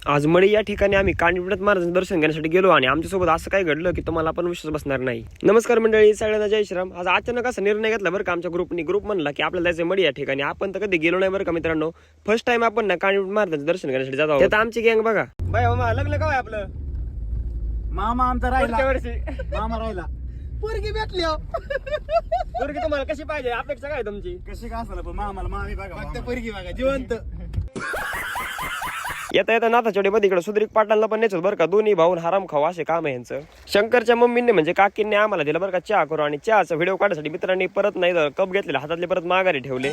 आज मळी या ठिकाणी आम्ही कांडीवनाथ महाराजांचं दर्शन घेण्यासाठी गेलो आणि आमच्यासोबत असं काय घडलं की तुम्हाला पण विश्वास बसणार नाही. नमस्कार मंडळी, सगळ्यांना जय श्रीराम. आज अचानक असा निर्णय घेतला बरं का आमच्या ग्रुप म्हणला की आपल्याला जायचं मळी या ठिकाणी. आपण तर कधी गेलो नाही बरं का मित्रांनो. फर्स्ट टाइम आपण ना कांडीवनाथ महाराजांचं दर्शन घेण्यासाठी जात आहोत. आमची गँग बघा. बाय मामा, लग्न काय आपलं? मामा आमचा राहिला वर्षी मामा राहिला पोरगी भेटली पोरगी तुम्हाला कशी पाहिजे, अपेक्षा काय तुमची? कशी का असेल पण मामाला मामी बघा फक्त पोरगी बघा जिवंत. येता येता नाथाचोडी मध्ये इकडे सुद्रिक पाटलांना पण नेचत बरं का. दोन्ही भाऊन हराम खाऊ असे काम आहे यांचं. शंकरच्या मम्मीने म्हणजे काकींनी आम्हाला दिलं बरं का चहा करू, आणि चहाचा व्हिडिओ काढण्यासाठी मित्रांनी परत नाही कप घेतलेला हातातले परत माघारी ठेवले.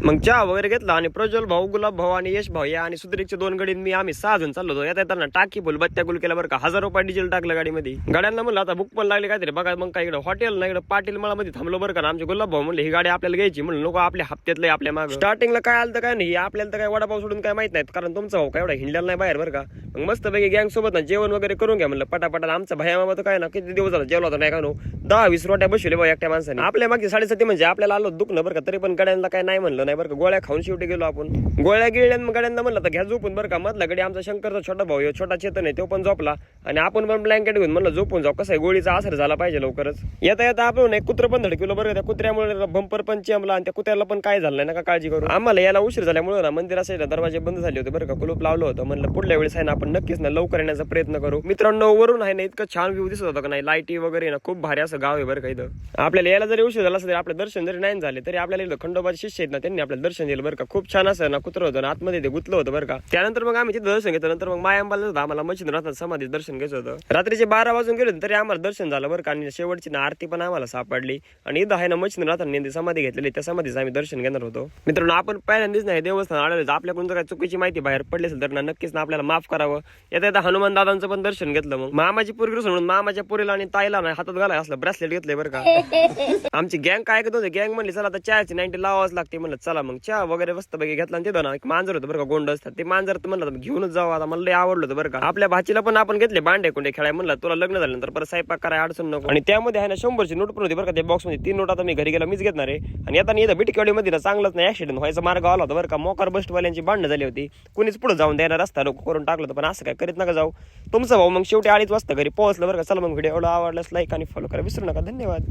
मग चहा वगैरे घेतला आणि प्रज्वल भाऊ, गुलाब भाऊ आणि यश भाऊ या आणि सुद्रिकचे 2 गडी मी आम्ही 6 जण चाललो होतो. येताना टाकी फुल बत्त्या गुल केला बरं का. 1000 रुपये डिझेल टाकलं गाडीमध्ये. गाड्यांना म्हणलं आता बुक पण लागले काहीतरी बघा. मग काय इकडे हॉटेल ना इकडे पाटील मळामध्ये थांबलो बरं का. आमचे गुलाब भाऊ म्हणले ही गाडी आपल्याला घ्यायची. म्हणलं नको, आपल्या हप्त्यातलं आपल्या माग. स्टार्टिंगला काय आलं तर काय नाही, आपल्याला तर काय वडापाव सोडून काय माहित नाहीत, कारण तुमचा भाऊ काय एवढा हिंडलेला नाही बाहेर बरं का. मग मस्त पैकी गँग सोबत ना जेवण वगैरे करून घ्या म्हणलं पटापटा. आमचा भया मामा तर काय ना किती दिवस झाला जेवला होता नाही का नो. 10-20 रोट्या बसवले बा एकट्या माणसाने. आपल्या मागे 7:30 म्हणजे आपल्याला आलो दुखणं बरं का. तरी पण गाड्यांना काय नाही म्हणलं नाही बरं का. गोळ्या खाऊन शेवटी गेलो आपण. गोळ्या गिळल्या मग गाड्यांना म्हणलं तर घ्या झोपून बरं का. मधला गडी आमचा शंकरचा छोटा भाऊ छोटा चेतन आहे, तो पण झोपला आणि आपण पण ब्लँकेट घेऊन म्हणलं झोपून जाऊ. कसं आहे गोळीचा असर झाला पाहिजे लवकरच. येता येता आपण एक कुत्र पण धडकलो बरं का. त्या कुत्र्यामुळे बंपर पण चिमला आणि त्या कुत्र्याला पण काय झालं नाही नका काळजी करू. आम्हाला याला उशीर झाल्यामुळे ना मंदिराच्या दरवाजे बंद झाले होते बरं का. कुलूप लावलं होतं. म्हणलं पुढल्या वेळेस आहे ना आपण नक्कीच ना लवकर येण्याचा प्रयत्न करू. मित्रांनो वरून आहे ना इतकं छान व्ह्यू दिसत होता का नाही. लाईटी वगैरे ना खूप भारी असं गाव आहे बरं का. इथं आपल्याला यायला जरी उशीर झाला तरी आपलं दर्शन जरी नाही झाले तरी आपल्याला इथं खंडोबाचे शिष्य आहेत ना त्यांनी आपल्याला दर्शन दिलं बरं का. खूप छान असं ना कुत्र होतं, आतमध्ये ते गुतलं होतं बरं का. त्यानंतर मग आम्ही तिथं दर्शन घेतलं. नंतर मग मायाबाला आम्हाला मच्छिंद्रनाथ समाधी दर्शन घ्यायचं होतं. रात्रीचे 12 वाजून गेले तरी आम्हाला दर्शन झालं बरं का. आणि शेवटची ना आरती पण आम्हाला सापडली. आणि इथं आहे ना मच्छिंद्रनाथांनी समाधी घेतलेली, त्या समाधीचं आम्ही दर्शन घेणार होतो. मित्रांनो आपण पहिल्यांदाच नाही देवस्थान आलेलं. आपल्याकडून जर काही चुकीची माहिती बाहेर पडली असेल तर ना नक्कीच ना आपल्याला माफ करावं. येता हनुमान दादांचं पण दर्शन घेतलं. मग मामाची पोरगी म्हणून मामाच्या पोरीला आणि ताईला नाही हातात घालाय असलं ब्रेसलेट घेतलंय बरं का. आमची गँग काय करत होते, गँग म्हणली चला आता चहाची 90 लावाच लागते. म्हणलं चला मग चहा वगैरे मस्त पैकी घेतला. आणि तिथं ना एक मांजर होतं बरं का, गोंड असतात ते मांजर. तर म्हणलं घेऊनच जाऊ आता, मला लय आवडलं होतं बरं का. आपल्या भाचीला पण आपण घेतले बांडे कुंडे खेळाय. म्हणलं तुला लग्न झाल्यानंतर परत स्वयंपाक करायला अडचण नको. आणि त्यामध्ये आहे ना 100ची नोट पण होती बरं का. त्या बॉक्स मध्ये 3 नोट आता मी घरी गेला मीच घेणार आहे. आणि आता इथं बिटकेवाडीमध्ये ना चांगलंच नाही ऍक्सिडेंट व्हायचा मार्ग आला होता बरं का. मोकार बस्टवाल्यांची भांडणं झाली होती. कुणीच पुढे जाऊन द्यायला रस्ता नको करून टाकलं होतं. पण असं काय करीत नका जाऊ. तुमचा भाऊ मग शेवटी 2:30 वाजता घरी पोहोचलं बरं का. चला मग व्हिडिओ आवडल्यास लाईक आणि फॉलो करा विसरू नका. धन्यवाद.